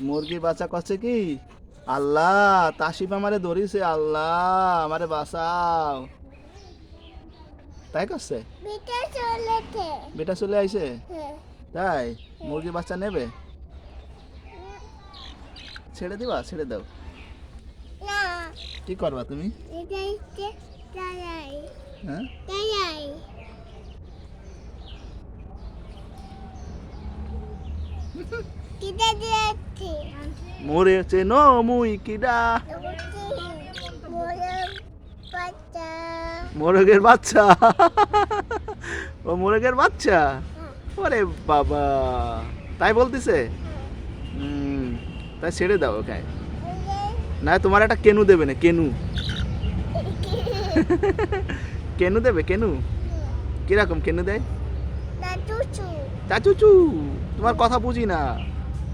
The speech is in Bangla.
মুরগির বাচ্চা করছে কি? আল্লাহ, তাসিফ আমারে ধরিছে। আল্লাহ, আমারে বাঁচাও। তাই করছে? বেটা চলে আইছে? তাই? মুরগির বাচ্চা নেবে? ছেড়ে দিবা? ছেড়ে দাও। কি করবা তুমি? হ্যাঁ? মোরে চেনো মুই কিডা? মোরগের বাচ্চা। ও মোরগের বাচ্চা? ওরে বাবা, তাই বলতেছে? তাই ছেড়ে দাও ওকে। না, তোমার একটা কেনু দেবে না? কেনু কেনু দেবে? কেনু কিরকম কেনু দেয়? চাচুচু। তোমার কথা বুঝি না।